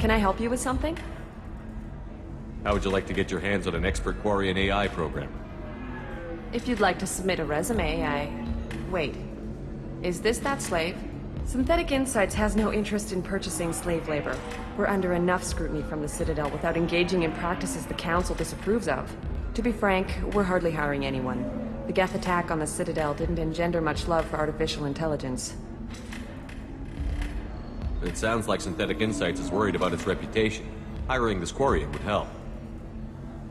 Can I help you with something? How would you like to get your hands on an expert Quarian AI programmer? If you'd like to submit a resume, Wait. Is this that slave? Synthetic Insights has no interest in purchasing slave labor. We're under enough scrutiny from the Citadel without engaging in practices the Council disapproves of. To be frank, we're hardly hiring anyone. The Geth attack on the Citadel didn't engender much love for artificial intelligence. It sounds like Synthetic Insights is worried about its reputation. Hiring this Quarian would help.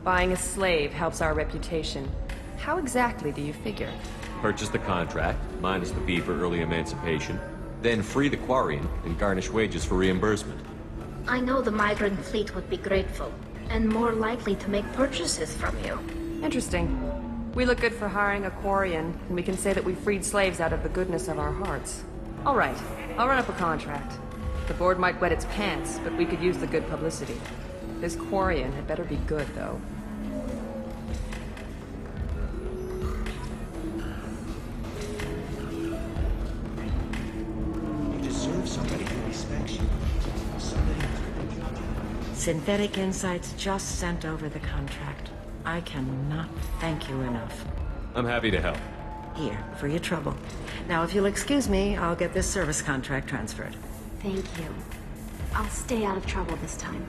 Buying a slave helps our reputation. How exactly do you figure? Purchase the contract, minus the fee for early emancipation, then free the Quarian and garnish wages for reimbursement. I know the migrant fleet would be grateful, and more likely to make purchases from you. Interesting. We look good for hiring a Quarian, and we can say that we freed slaves out of the goodness of our hearts. All right, I'll run up a contract. The board might wet its pants, but we could use the good publicity. This Quarian had better be good, though. You deserve somebody who respects you. Somebody... Synthetic Insights just sent over the contract. I cannot thank you enough. I'm happy to help. Here, for your trouble. Now, if you'll excuse me, I'll get this service contract transferred. Thank you. I'll stay out of trouble this time.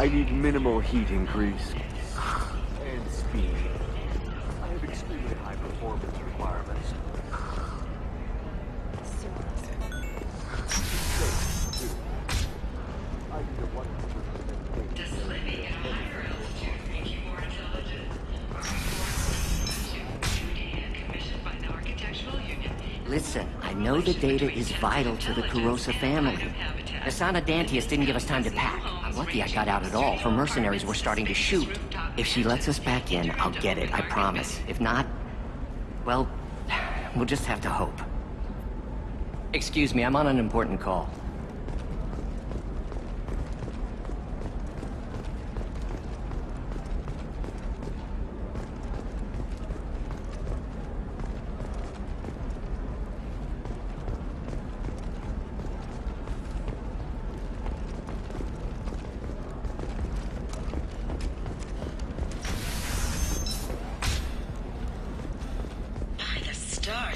I need minimal heat increase. And speed. I have extremely high performance requirements. I need a 100% Does living in a higher altitude make you more intelligent? Commissioned by the Architectural Union. Listen, I know the data is vital to the Kurosa family. Asana Dantius didn't give us time to pack. I'm lucky I got out at all. Her mercenaries were starting to shoot. If she lets us back in, I'll get it, I promise. If not, well, we'll just have to hope. Excuse me, I'm on an important call.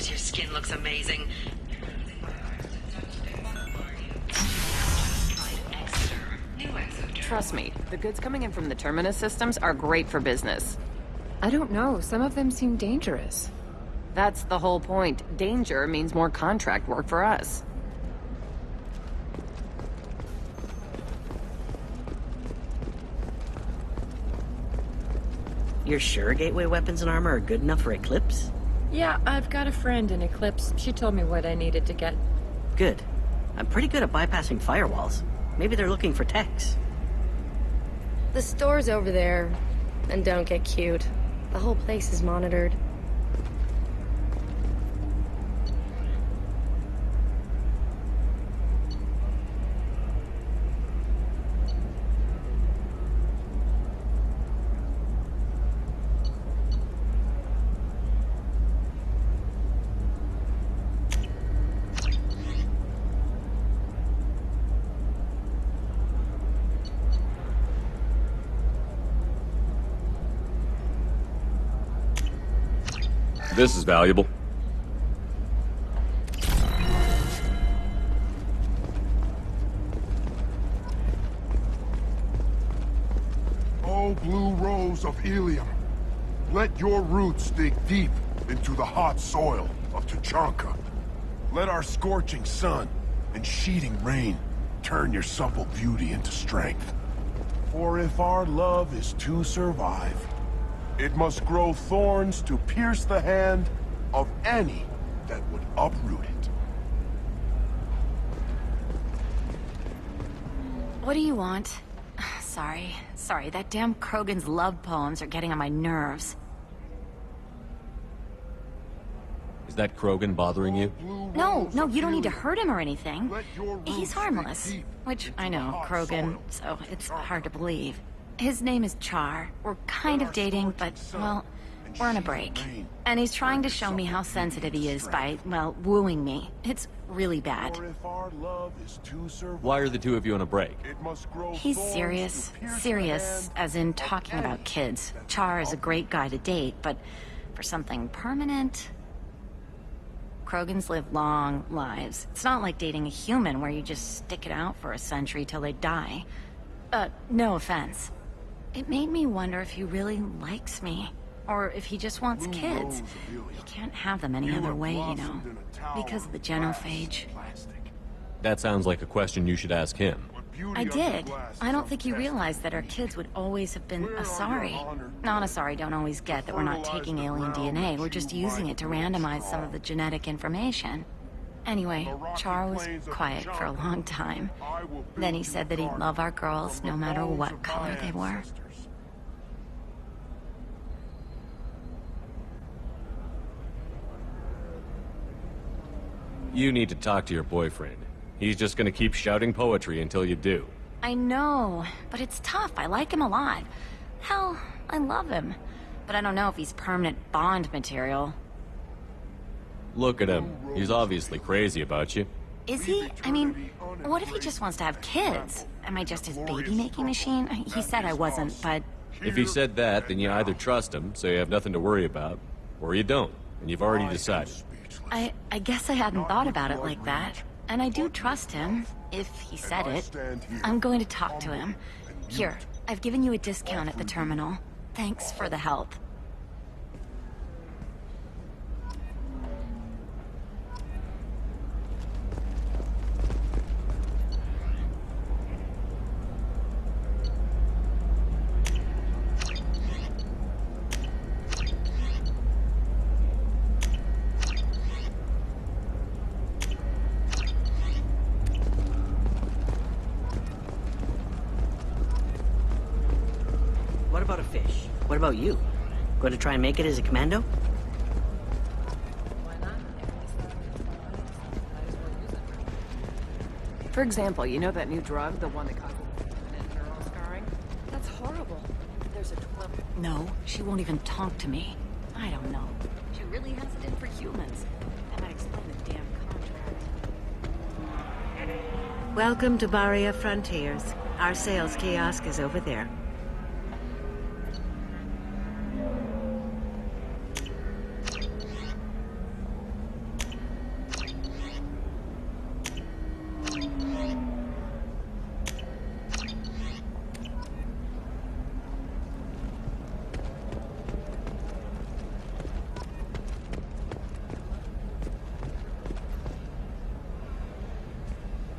Your skin looks amazing. Trust me, the goods coming in from the Terminus systems are great for business. I don't know, some of them seem dangerous. That's the whole point. Danger means more contract work for us. You're sure gateway weapons and armor are good enough for Eclipse? Yeah, I've got a friend in Eclipse. She told me what I needed to get. Good. I'm pretty good at bypassing firewalls. Maybe they're looking for techs. The store's over there. And don't get cute. The whole place is monitored. This is valuable. Oh, blue rose of Ilium, let your roots dig deep into the hot soil of Tuchanka. Let our scorching sun and sheeting rain turn your supple beauty into strength. For if our love is to survive, it must grow thorns to pierce the hand of any that would uproot it. What do you want? Sorry, that damn Krogan's love poems are getting on my nerves. Is that Krogan bothering you? No, you don't need to hurt him or anything. He's harmless. Which, I know, Krogan, so it's hard to believe. His name is Char. We're kind of dating, but, well, we're on a break. And he's trying to show me how sensitive he is by, well, wooing me. It's really bad. Why are the two of you on a break? He's serious. Serious, as in talking about kids. Char is a great guy to date, but for something permanent... Krogans live long lives. It's not like dating a human where you just stick it out for a century till they die. No offense. It made me wonder if he really likes me. Or if he just wants kids. He can't have them any other way, you know. Because of the genophage. That sounds like a question you should ask him. I did. I don't think he realized that our kids would always have been Asari. Non-Asari don't always get that we're not taking alien DNA, we're just using it to randomize some of the genetic information. Anyway, Char was quiet for a long time. Then he said that he'd love our girls no matter what color they were. You need to talk to your boyfriend. He's just gonna keep shouting poetry until you do. I know, but it's tough. I like him a lot. Hell, I love him. But I don't know if he's permanent Bond material. Look at him. He's obviously crazy about you. Is he? I mean, what if he just wants to have kids? Am I just his baby-making machine? He said I wasn't, but... If he said that, then you either trust him, so you have nothing to worry about, or you don't, and you've already decided. I guess I hadn't thought about it like that. And I do trust him, if he said it. I'm going to talk to him. Here, I've given you a discount at the terminal. Thanks for the help. What about a fish? What about you? Going to try and make it as a commando? For example, you know that new drug, the one that causes permanent neural scarring? That's horrible. There's a 12... No, she won't even talk to me. I don't know. She really has it in for humans. That might explain the damn contract. Welcome to Barria Frontiers. Our sales kiosk is over there.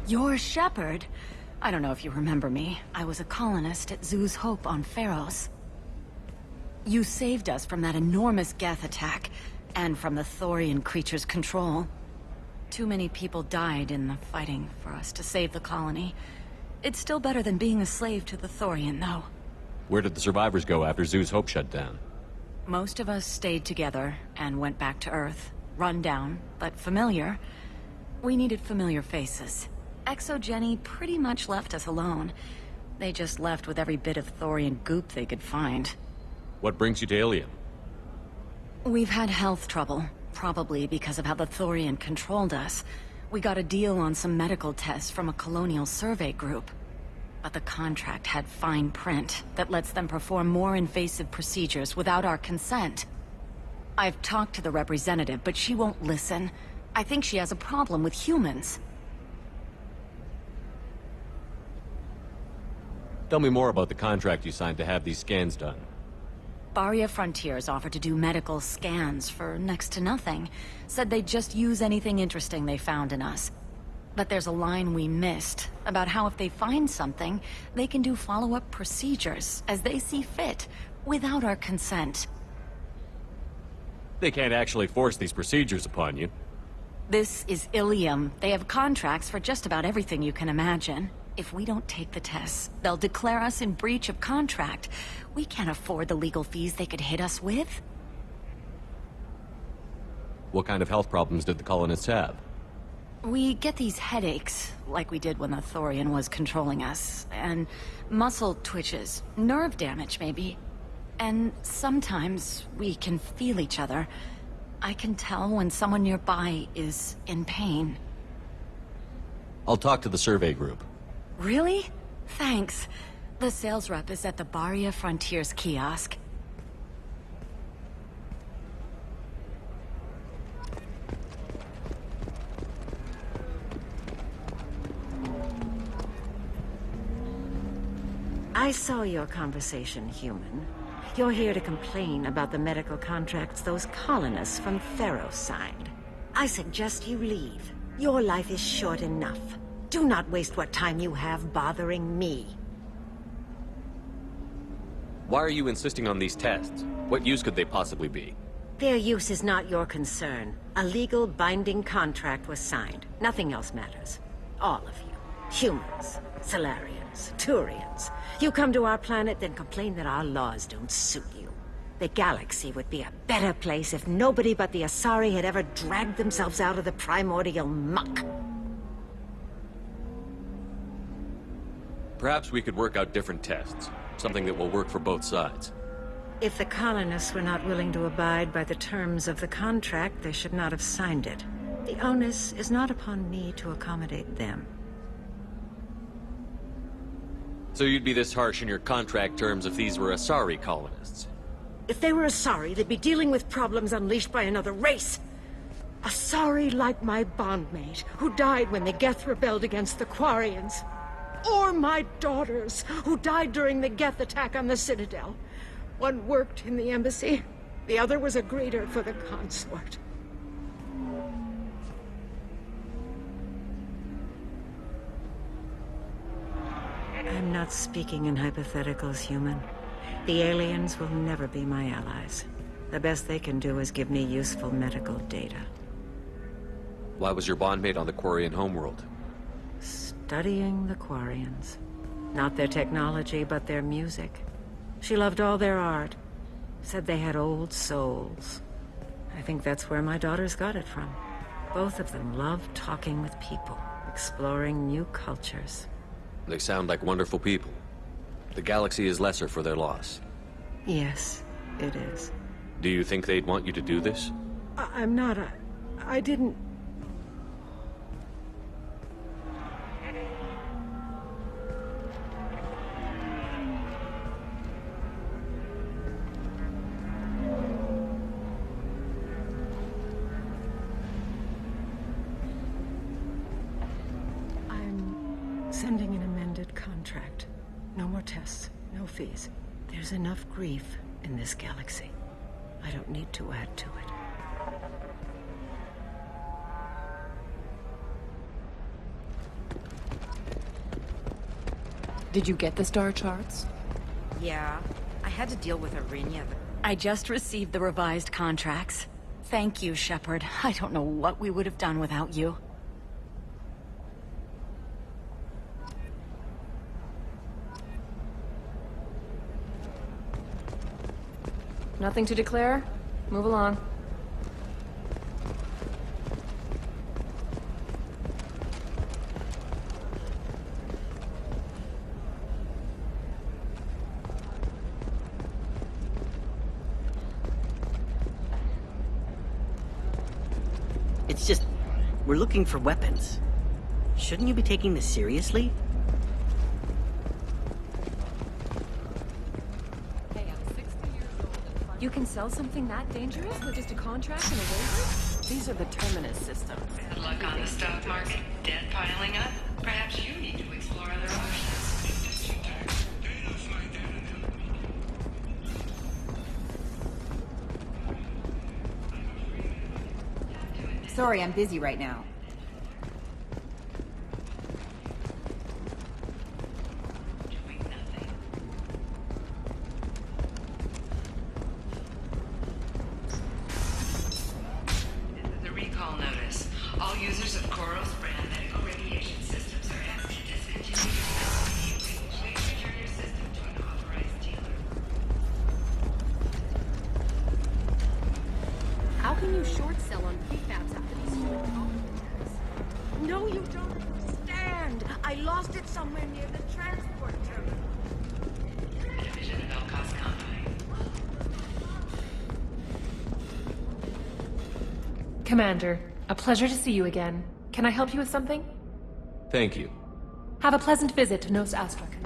You're Shepard. I don't know if you remember me. I was a colonist at Zoo's Hope on Pharos. You saved us from that enormous Geth attack, and from the Thorian creature's control. Too many people died in the fighting for us to save the colony. It's still better than being a slave to the Thorian, though. Where did the survivors go after Zoo's Hope shut down? Most of us stayed together and went back to Earth. Run down, but familiar. We needed familiar faces. Exogeny pretty much left us alone. They just left with every bit of Thorian goop they could find. What brings you to Ilium? We've had health trouble, probably because of how the Thorian controlled us. We got a deal on some medical tests from a colonial survey group. But the contract had fine print that lets them perform more invasive procedures without our consent. I've talked to the representative, but she won't listen. I think she has a problem with humans. Tell me more about the contract you signed to have these scans done. Barria Frontiers offered to do medical scans for next to nothing. Said they'd just use anything interesting they found in us. But there's a line we missed about how if they find something, they can do follow-up procedures as they see fit, without our consent. They can't actually force these procedures upon you. This is Ilium. They have contracts for just about everything you can imagine. If we don't take the tests, they'll declare us in breach of contract. We can't afford the legal fees they could hit us with. What kind of health problems did the colonists have? We get these headaches, like we did when the Thorian was controlling us, and muscle twitches, nerve damage maybe. And sometimes we can feel each other. I can tell when someone nearby is in pain. I'll talk to the survey group. Really? Thanks. The sales rep is at the Barria Frontiers Kiosk. I saw your conversation, human. You're here to complain about the medical contracts those colonists from Theros signed. I suggest you leave. Your life is short enough. Do not waste what time you have bothering me. Why are you insisting on these tests? What use could they possibly be? Their use is not your concern. A legal binding contract was signed. Nothing else matters. All of you. Humans, Solarians, Turians. You come to our planet, then complain that our laws don't suit you. The galaxy would be a better place if nobody but the Asari had ever dragged themselves out of the primordial muck. Perhaps we could work out different tests. Something that will work for both sides. If the colonists were not willing to abide by the terms of the contract, they should not have signed it. The onus is not upon me to accommodate them. So you'd be this harsh in your contract terms if these were Asari colonists? If they were Asari, they'd be dealing with problems unleashed by another race. Asari like my bondmate, who died when the Geth rebelled against the Quarians. Or my daughters, who died during the Geth attack on the Citadel. One worked in the embassy, the other was a greeter for the consort. I'm not speaking in hypotheticals, human. The aliens will never be my allies. The best they can do is give me useful medical data. Why was your bondmate on the Quarian homeworld? Studying the Quarians. Not their technology, but their music. She loved all their art. Said they had old souls. I think that's where my daughters got it from. Both of them loved talking with people, exploring new cultures. They sound like wonderful people. The galaxy is lesser for their loss. Yes, it is. Do you think they'd want you to do this? I'm not I didn't... Sending an amended contract. No more tests, no fees. There's enough grief in this galaxy. I don't need to add to it. Did you get the star charts? Yeah, I had to deal with Arinya. I just received the revised contracts. Thank you, Shepard. I don't know what we would have done without you. Nothing to declare? Move along. It's just, we're looking for weapons. Shouldn't you be taking this seriously? Hey, I'm 60 years old and You can sell something that dangerous with just a contract and a waiver? These are the Terminus systems. Good luck on the stock market. Debt piling up? Perhaps you need to explore other options. Sorry, I'm busy right now. The recall notice. All users of Koros brand medical radiation systems are asked to discontinue your facility. Please return your system to an authorized dealer. How can you short sell on prefabs after these human attacks? No, you don't understand. I lost it somewhere near the transport terminal. Division of Elkos Convoy. Commander, a pleasure to see you again. Can I help you with something? Thank you. Have a pleasant visit to Nos Astra, Commander.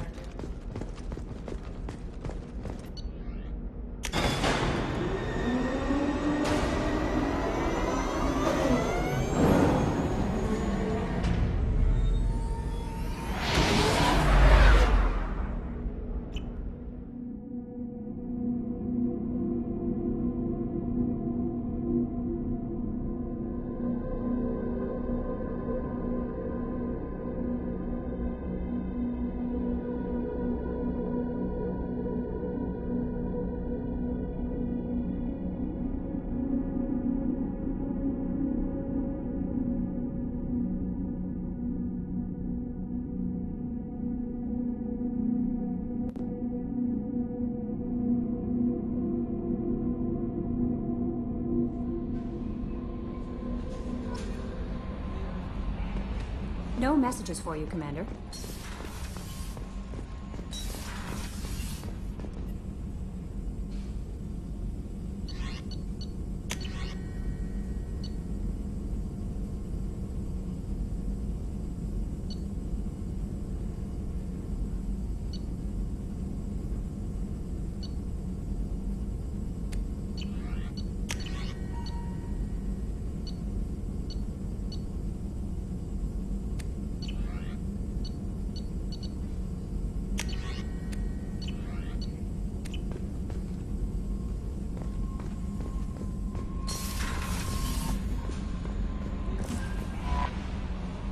No messages for you, Commander.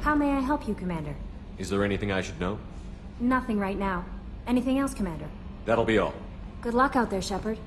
How may I help you, Commander? Is there anything I should know? Nothing right now. Anything else, Commander? That'll be all. Good luck out there, Shepard.